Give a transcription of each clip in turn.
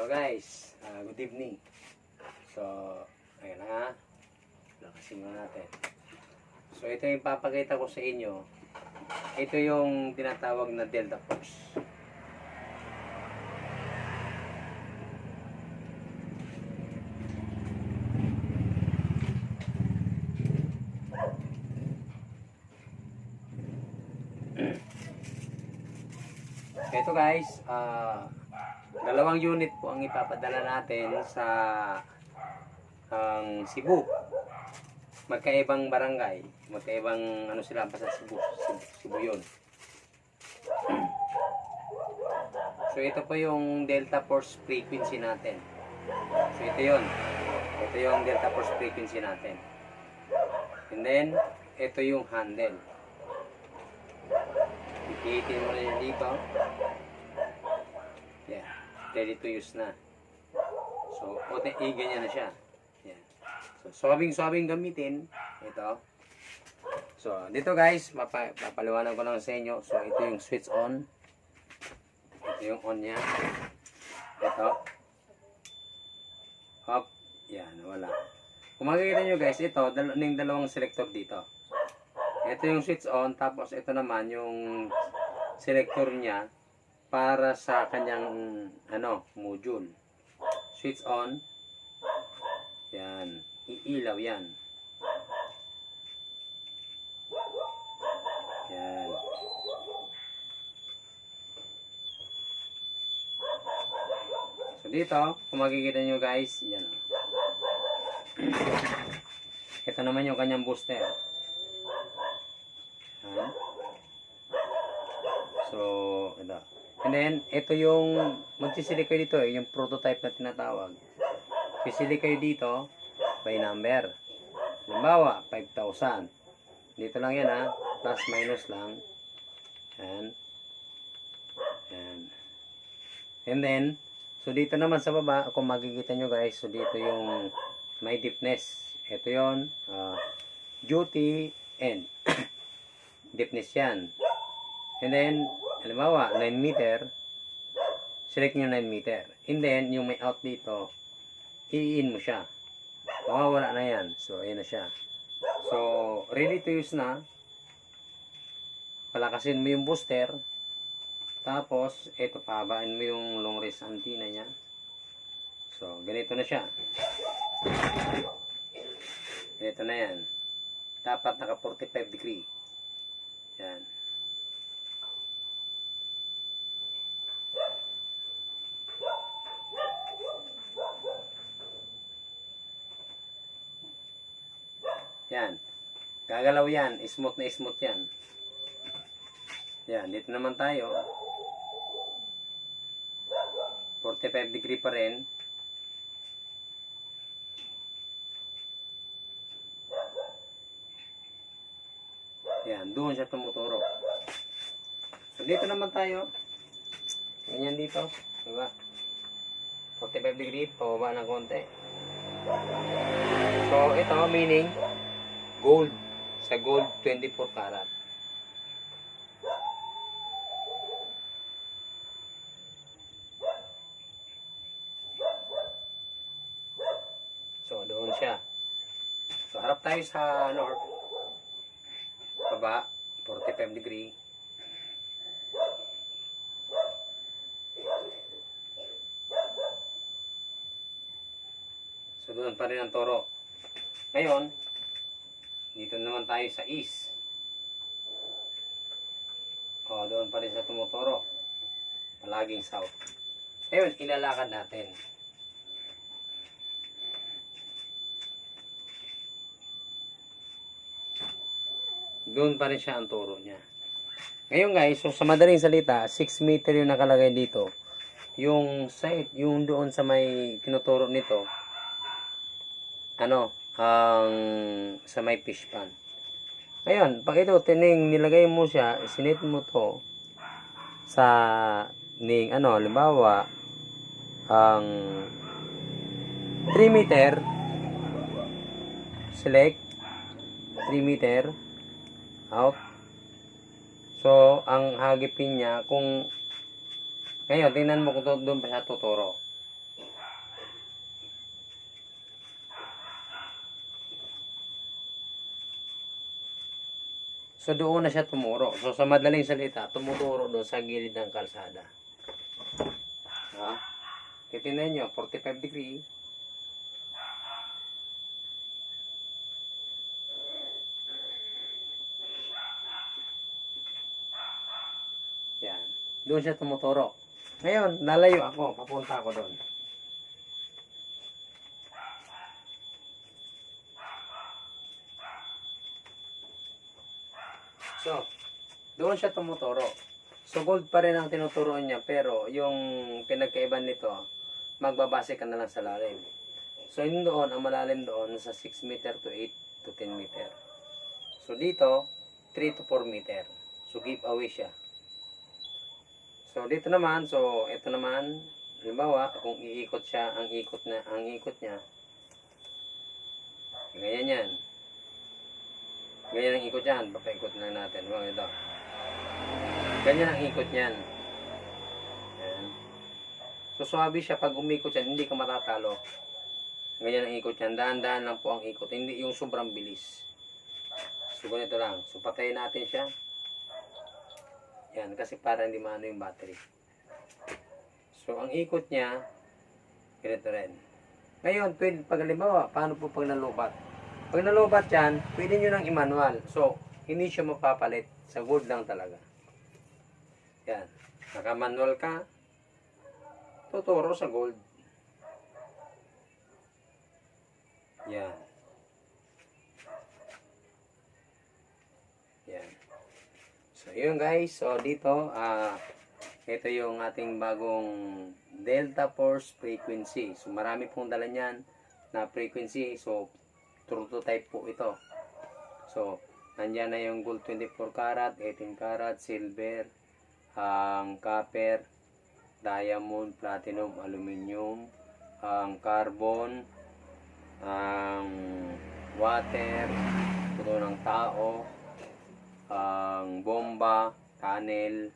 So guys, good evening. So, ayan na. Lakasin muna natin. So ito yung papakita ko sa inyo. Ito yung tinatawag na Delta Force. Ito guys, dalawang unit po ang ipapadala natin sa Cebu. Magkaibang barangay, magkaibang ano sila pa sa Cebu yun. So ito po yung Delta Force frequency natin. So ito yun. Ito yung Delta Force frequency natin. And then, ito yung handle. Ipihitin mo na yan dito. Yeah, ready to use na. So, ganyan na siya. Yeah. So, swabing gamitin. Ito. So, dito guys, papaliwanag ko lang sa inyo. So, ito yung switch on. Ito yung on niya. Ito. Hop. Yan, wala. Kung makikita nyo guys, ito, dalawang selector dito. Ito yung switch on, tapos ito naman yung selector niya para sa kanyang module. Switch on. Yan, iilaw yan. Yan. So dito, kung makikita nyo guys, yan. Ito naman yung kanyang booster. So, ito. And then, ito yung magsisili kayo dito yung prototype na tinatawag. Sisili kayo dito by number. Halimbawa, 5,000. Dito lang yan plus minus lang. Yan. Yan. And then, so dito naman sa baba, kung makikita nyo guys, so dito yung may deepness. Ito yon duty and deepness yan. And then, halimbawa, 9 meter, select nyo 9 meter. And then, yung may out dito, i-in mo siya. Mawawala na yan. So, ayan na siya. So, ready to use na. Palakasin mo yung booster. Tapos, ito, pahabaan mo yung long range antenna niya. So, ganito na siya. Ganito na yan. Dapat naka 45 degree. Yan. Yan. Gagalaw yan. Smooth na smooth yan. Yan. Dito naman tayo. 45 degree pa rin. Yan. Doon siya tumuturo. So, dito naman tayo. Ganyan dito. Diba? 45 degree. Pababa ng konti. So, ito meaning gold. Sa gold, 24 karat. So, doon siya. So, harap tayo sa north. Baba, 45 degree. So, doon pa rin ang toro. Ngayon, dito naman tayo sa east. O, doon pa rin sa tumutoro. Palaging south. Ngayon, ilalakad natin. Doon pa rin siya ang turo niya. Ngayon guys, so sa madaling salita, 6 meter yung nakalagay dito. Yung site, yung doon sa may tinuturo nito, sa may fish pan. Ngayon, pag ito, nilagay mo siya, sinit mo to sa halimbawa, 3 meter, select, 3 meter, out. So, ang hagipin niya, ngayon, tingnan mo kung doon pa siya tuturo. So doon na siya tumuro. So sa madaling salita, tumuturo doon sa gilid ng kalsada. Ha? Titingnan nyo, 45 degree. Yan. Doon siya tumuturo. Ngayon, lalayo ako. Papunta ako doon. So, doon siya tumuturo. So, gold pa rin ang tinuturoan niya. Pero, yung pinagkaiban nito, magbabase ka na lang sa lalim. So, yun doon, ang malalim doon, sa 6 meter to 8 to 10 meter. So, dito, 3 to 4 meter. So, give away siya. So, dito naman, so, ito naman, halimbawa, kung iikot siya, ang ikot niya, ganyan yan. Ganyan ang ikot yan. Papaikot lang natin. Wow, ito. Ganyan ang ikot niyan. Yan. So, swabe siya. Pag umikot yan, hindi ka matatalo. Ganyan ang ikot yan. Daan-daan lang po ang ikot. Hindi yung sobrang bilis. So, ganito lang. So, patayin natin siya. Yan. Kasi para hindi maano yung battery. So, ang ikot niya, ganito rin. Ngayon, pwede, pag halimbawa, paano po pag nalubat? Pag nalubat yan, pwede nyo nang i-manual. So, hindi siya mapapalit. Sa gold lang talaga. Yan. Naka-manual ka, tuturo sa gold. Yan. Yan. So, yun guys. So, dito, ito yung ating bagong Delta Force frequency. So, marami pong dala niyan na frequency. So, prototype po ito. So, nandyan na yung gold 24 karat, 18 karat, silver, ang copper, diamond, platinum, aluminum, ang carbon, ang water, puto ng tao, ang bomba, tunnel,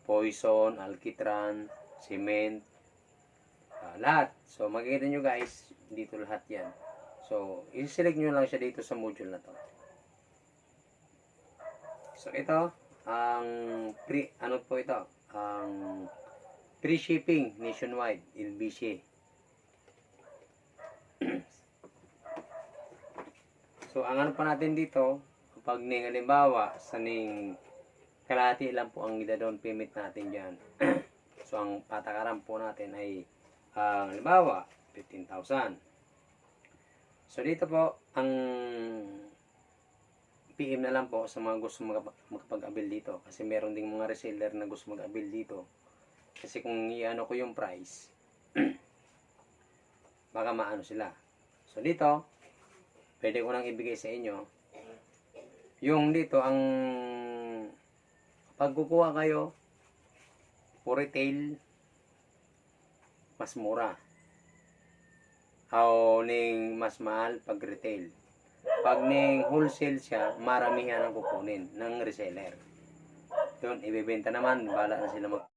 poison, alkitran, cement, lahat. So, makikita nyo guys, dito lahat yan. So, i-select nyo lang siya dito sa module na to. So, ito, ang ano po ito? Ang free shipping nationwide, LBC. So, ang ano pa natin dito, pag halimbawa, sa kalahati lang po ang down payment natin dyan. So, ang patakaran po natin ay, halimbawa, 15,000. So, dito po, ang PM na lang po sa mga gusto makapag-avail dito. Kasi meron ding mga reseller na gusto mag-avail dito. Kasi kung i-ano ko yung price, baka maano sila. So, dito, pwede ko nang ibigay sa inyo. Yung dito, ang pagkukuha kayo, for retail, mas mura. How ning mas mahal pag retail. Pag ning wholesale siya, maramihan ang kukunin ng reseller. Yun, ibebenta naman, bala na sila